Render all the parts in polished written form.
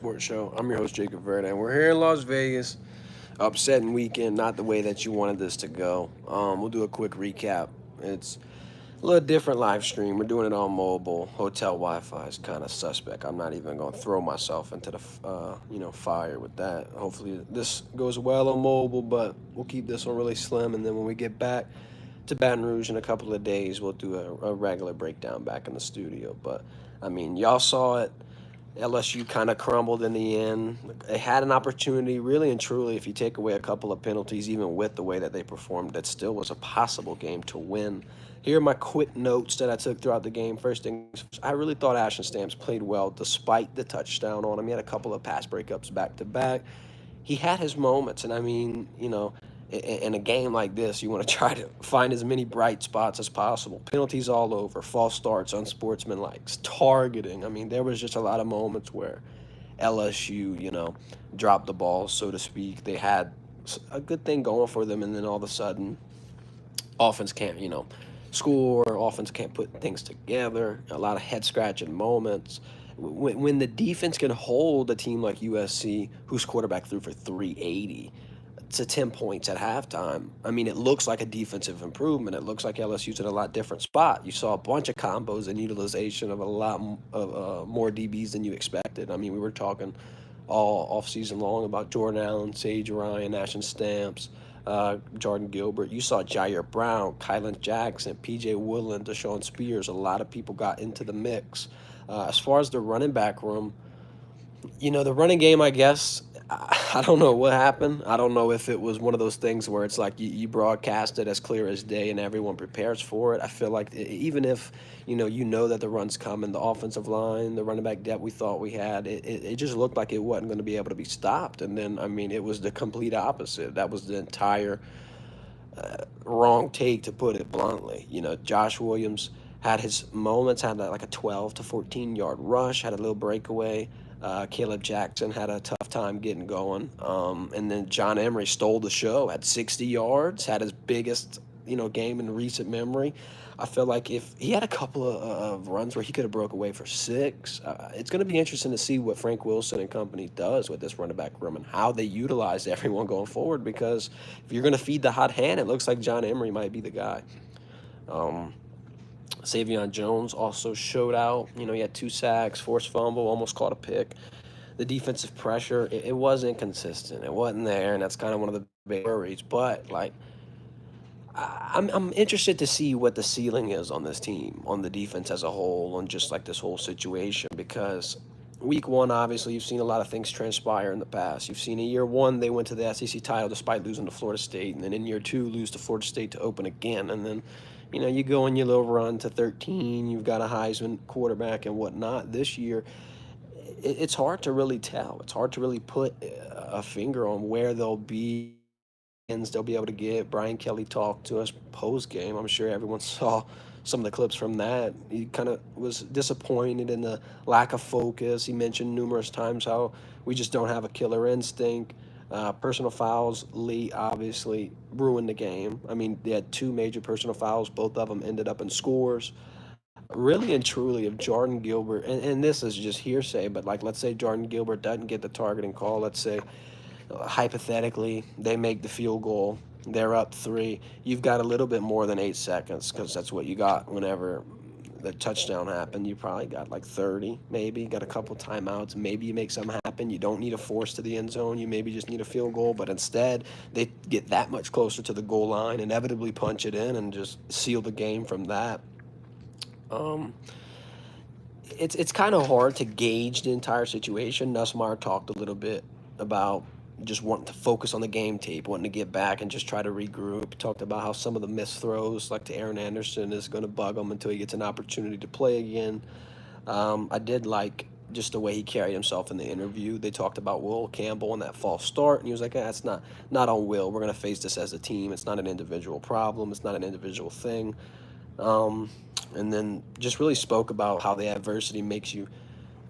Sports Show. I'm your host, Jacob Verde, and we're here in Las Vegas. Upsetting weekend, not the way that you wanted this to go. We'll do a quick recap. It's a little different live stream. We're doing it on mobile. Hotel Wi-Fi is kind of suspect. I'm not even going to throw myself into the fire with that. Hopefully this goes well on mobile, but we'll keep this one really slim. And then when we get back to Baton Rouge in a couple of days, we'll do a regular breakdown back in the studio. But I mean, y'all saw it. LSU kind of crumbled in the end. They had an opportunity, really and truly, if you take away a couple of penalties, even with the way that they performed, that still was a possible game to win. Here are my quick notes that I took throughout the game. First things first, I really thought Ashton Stamps played well despite the touchdown on him. He had a couple of pass breakups back to back. He had his moments, and I mean, in a game like this, you want to try to find as many bright spots as possible. Penalties all over, false starts, unsportsmanlike, targeting. I mean, there was just a lot of moments where LSU, dropped the ball, so to speak. They had a good thing going for them, and then all of a sudden, offense can't, score. Offense can't put things together. A lot of head scratching moments. When the defense can hold a team like USC, whose quarterback threw for 380 to 10 points at halftime, I mean, it looks like a defensive improvement. It looks like LSU's in a lot different spot. You saw a bunch of combos and utilization of a lot of more DBs than you expected. I mean, we were talking all off season long about Jordan Allen, Sage Ryan, Ashton Stamps, Jordan Gilbert. You saw Jair Brown, Kylan Jackson, PJ Woodland, Deshaun Spears. A lot of people got into the mix. As far as the running back room, the running game, I guess, I don't know what happened. I don't know if it was one of those things where it's like you broadcast it as clear as day and everyone prepares for it. I feel like even if, you know that the run's coming, the offensive line, the running back depth we thought we had, it just looked like it wasn't going to be able to be stopped. And then, I mean, it was the complete opposite. That was the entire wrong take, to put it bluntly. Josh Williams had his moments, had like a 12 to 14 yard rush, had a little breakaway. Caleb Jackson had a tough time getting going. And then John Emery stole the show, had 60 yards, had his biggest, game in recent memory. I feel like if he had a couple of runs where he could have broke away for six, it's going to be interesting to see what Frank Wilson and company does with this running back room and how they utilize everyone going forward. Because if you're going to feed the hot hand, it looks like John Emery might be the guy. Um, Savion Jones also showed out. He had two sacks, forced fumble, almost caught a pick. The defensive pressure, it was inconsistent. It wasn't there, and that's kind of one of the big worries. But like, I'm interested to see what the ceiling is on this team, on the defense as a whole, on just like this whole situation. Because week one, obviously, you've seen a lot of things transpire in the past. You've seen in year one they went to the SEC title despite losing to Florida State, and then in year two lose to Florida State to open again, and then you go on your little run to 13. You've got a Heisman quarterback and whatnot. This year, it's hard to really tell. It's hard to really put a finger on where they'll be, they'll be able to get. Brian Kelly talked to us post game. I'm sure everyone saw some of the clips from that. He kind of was disappointed in the lack of focus. He mentioned numerous times how we just don't have a killer instinct. Personal fouls, Lee obviously ruined the game. I mean, they had two major personal fouls. Both of them ended up in scores. Really and truly, if Jordan Gilbert, and this is just hearsay, but like, let's say Jordan Gilbert doesn't get the targeting call. Let's say hypothetically, they make the field goal. They're up three. You've got a little bit more than 8 seconds, because that's what you got whenever the touchdown happened. You probably got like 30, maybe. Got a couple timeouts. Maybe you make something happen. You don't need a force to the end zone. You maybe just need a field goal. But instead, they get that much closer to the goal line, inevitably punch it in, and just seal the game from that. Um, it's kind of hard to gauge the entire situation. Nussmeyer talked a little bit about just wanting to focus on the game tape, wanting to get back and just try to regroup. Talked about how some of the missed throws, like to Aaron Anderson, is going to bug him until he gets an opportunity to play again. I did like just the way he carried himself in the interview. They talked about Will Campbell and that false start, and he was like, "That's not on Will. We're going to face this as a team. It's not an individual problem. It's not an individual thing." Um, and then just really spoke about how the adversity makes you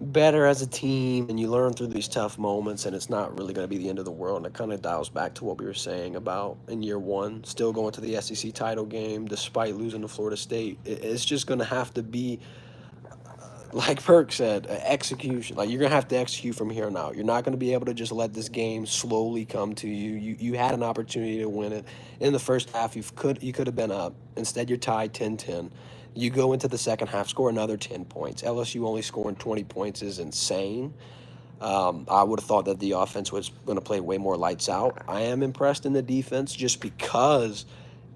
better as a team, and you learn through these tough moments, and it's not really going to be the end of the world. And it kind of dials back to what we were saying about in year one, still going to the SEC title game despite losing to Florida State. It's just going to have to be like Perk said, execution. Like you're gonna have to execute from here on out. You're not gonna be able to just let this game slowly come to you. You had an opportunity to win it in the first half. You could have been up. Instead, you're tied 10-10. You go into the second half, score another 10 points. LSU only scoring 20 points is insane. I would have thought that the offense was going to play way more lights out. I am impressed in the defense just because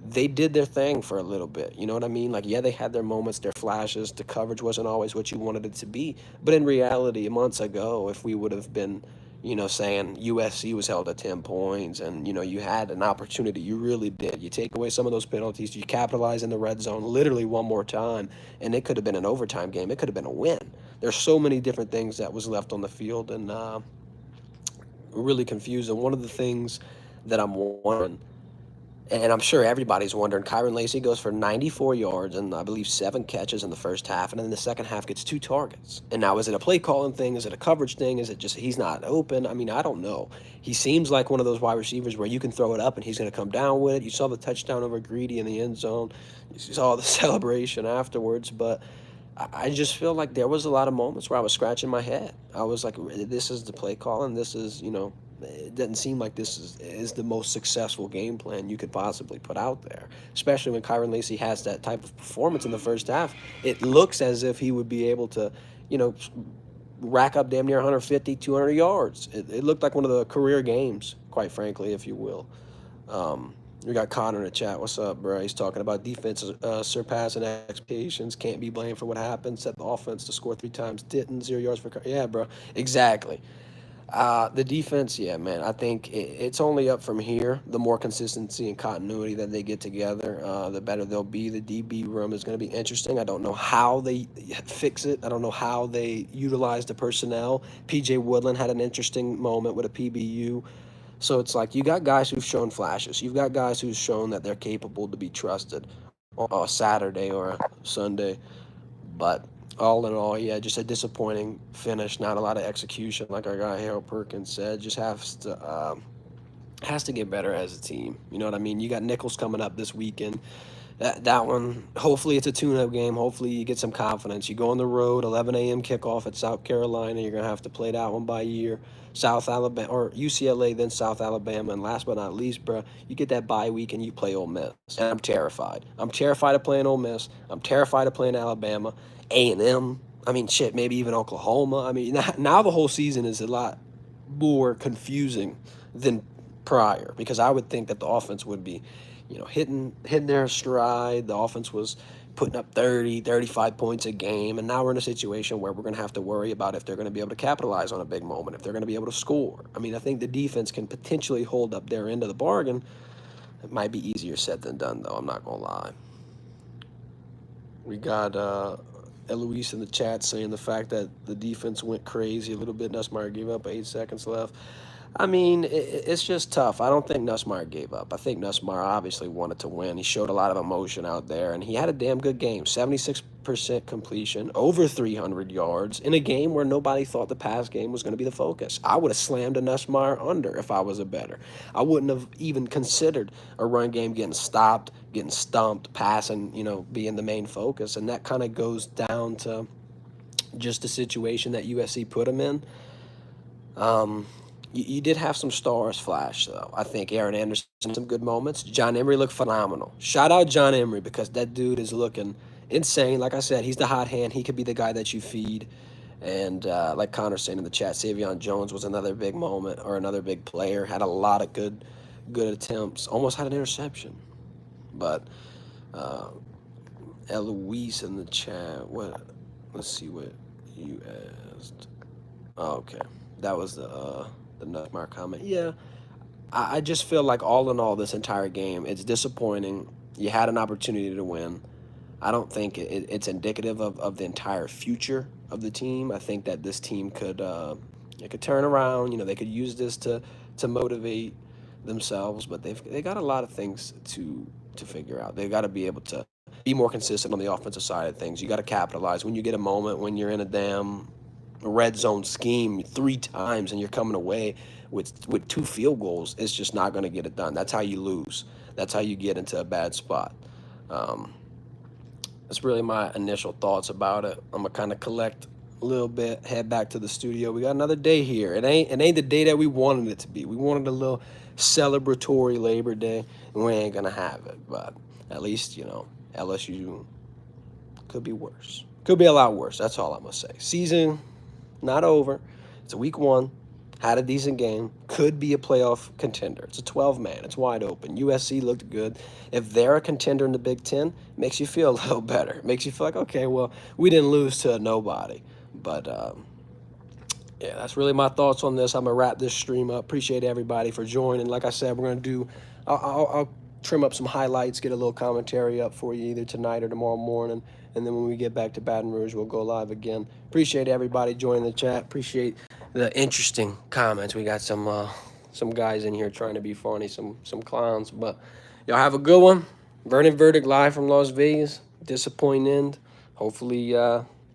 they did their thing for a little bit. You know what I mean? Like, yeah, they had their moments, their flashes. The coverage wasn't always what you wanted it to be. But in reality, months ago, if we would have been, saying USC was held at 10 points and, you had an opportunity, you really did. You take away some of those penalties, you capitalize in the red zone literally one more time, and it could have been an overtime game. It could have been a win. There's so many different things that was left on the field, and really confused. And one of the things that I'm wondering, and I'm sure everybody's wondering, Kyron Lacey goes for 94 yards and I believe 7 catches in the first half, and then in the second half gets 2 targets. And now, is it a play calling thing? Is it a coverage thing? Is it just he's not open? I mean, I don't know. He seems like one of those wide receivers where you can throw it up and he's going to come down with it. You saw the touchdown over Greedy in the end zone. You saw the celebration afterwards, but I just feel like there was a lot of moments where I was scratching my head. I was like, this is the play calling. This is, it doesn't seem like this is the most successful game plan you could possibly put out there, especially when Kyron Lacey has that type of performance in the first half. It looks as if he would be able to, you know, rack up damn near 150, 200 yards. It looked like one of the career games, quite frankly, if you will. We got Connor in the chat. What's up, bro? He's talking about defense surpassing expectations. Can't be blamed for what happened. Set the offense to score 3 times. Didn't 0 yards for. Yeah, bro. Exactly. The defense, yeah, man. I think it's only up from here. The more consistency and continuity that they get together, the better they'll be. The DB room is going to be interesting. I don't know how they fix it. I don't know how they utilize the personnel. PJ Woodland had an interesting moment with a PBU. So it's like you got guys who've shown flashes. You've got guys who've shown that they're capable to be trusted on a Saturday or a Sunday. But all in all, yeah, just a disappointing finish. Not a lot of execution, like our guy Harold Perkins said. Just has to get better as a team. You know what I mean? You got Nichols coming up this weekend. That one, hopefully it's a tune-up game. Hopefully you get some confidence. You go on the road, 11 a.m. kickoff at South Carolina. You're going to have to play that one by ear. South Alabama or UCLA, then South Alabama, and last but not least, bro, you get that bye week and you play Ole Miss. And I'm terrified. I'm terrified of playing Ole Miss. I'm terrified of playing Alabama, A&M. I mean, shit, maybe even Oklahoma. I mean, now the whole season is a lot more confusing than prior because I would think that the offense would be, hitting their stride. The offense was putting up 30, 35 points a game, and now we're in a situation where we're going to have to worry about if they're going to be able to capitalize on a big moment, if they're going to be able to score. I mean, I think the defense can potentially hold up their end of the bargain. It might be easier said than done, though. I'm not going to lie. We got Eloise in the chat saying the fact that the defense went crazy a little bit. Nussmeier gave up 8 seconds left. I mean, it's just tough. I don't think Nussmeier gave up. I think Nussmeier obviously wanted to win. He showed a lot of emotion out there, and he had a damn good game. 76% completion, over 300 yards, in a game where nobody thought the pass game was going to be the focus. I would have slammed a Nussmeier under if I was a bettor. I wouldn't have even considered a run game getting stopped, getting stumped, passing, being the main focus. And that kind of goes down to just the situation that USC put him in. You did have some stars flash, though. I think Aaron Anderson had some good moments. John Emery looked phenomenal. Shout out John Emery because that dude is looking insane. Like I said, he's the hot hand. He could be the guy that you feed. And like Connor's saying in the chat, Savion Jones was another big moment or another big player. Had a lot of good attempts. Almost had an interception. But Eloise in the chat. Let's see what you asked. Oh, okay. That was the Nussmeier comment. Yeah, I just feel like all in all, this entire game, it's disappointing. You had an opportunity to win. I don't think it's indicative of the entire future of the team. I think that this team could it could turn around. They could use this to motivate themselves, but they got a lot of things to figure out. They've got to be able to be more consistent on the offensive side of things. You got to capitalize when you get a moment when you're in a damn red zone scheme 3 times and you're coming away with 2 field goals. It's just not going to get it done. That's how you lose. That's how you get into a bad spot. That's really my initial thoughts about it. I'm gonna kind of collect a little bit, head back to the studio. We got another day here. It ain't the day that we wanted it to be. We wanted a little celebratory Labor Day, and we ain't gonna have it. But at least LSU could be worse. Could be a lot worse. That's all I'm gonna say. Season not over. It's a week one. Had a decent game. Could be a playoff contender. It's a 12-man. It's wide open. USC looked good. If they're a contender in the Big Ten, it makes you feel a little better. It makes you feel like, okay, well, we didn't lose to nobody. But yeah, that's really my thoughts on this. I'm gonna wrap this stream up. Appreciate everybody for joining. Like I said, we're gonna do. I'll trim up some highlights, get a little commentary up for you either tonight or tomorrow morning, and then when we get back to Baton Rouge, we'll go live again. Appreciate everybody joining the chat. Appreciate the interesting comments. We got some guys in here trying to be funny, some clowns. But y'all have a good one. Vernon Verdict live from Las Vegas. Disappointing end. Hopefully,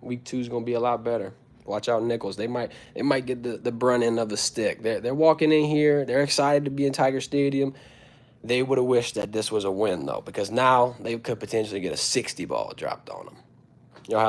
week 2 is gonna be a lot better. Watch out, Nichols. They might get the brunt end of the stick. They're walking in here. They're excited to be in Tiger Stadium. They would have wished that this was a win though, because now they could potentially get a 60 ball dropped on them. Y'all have a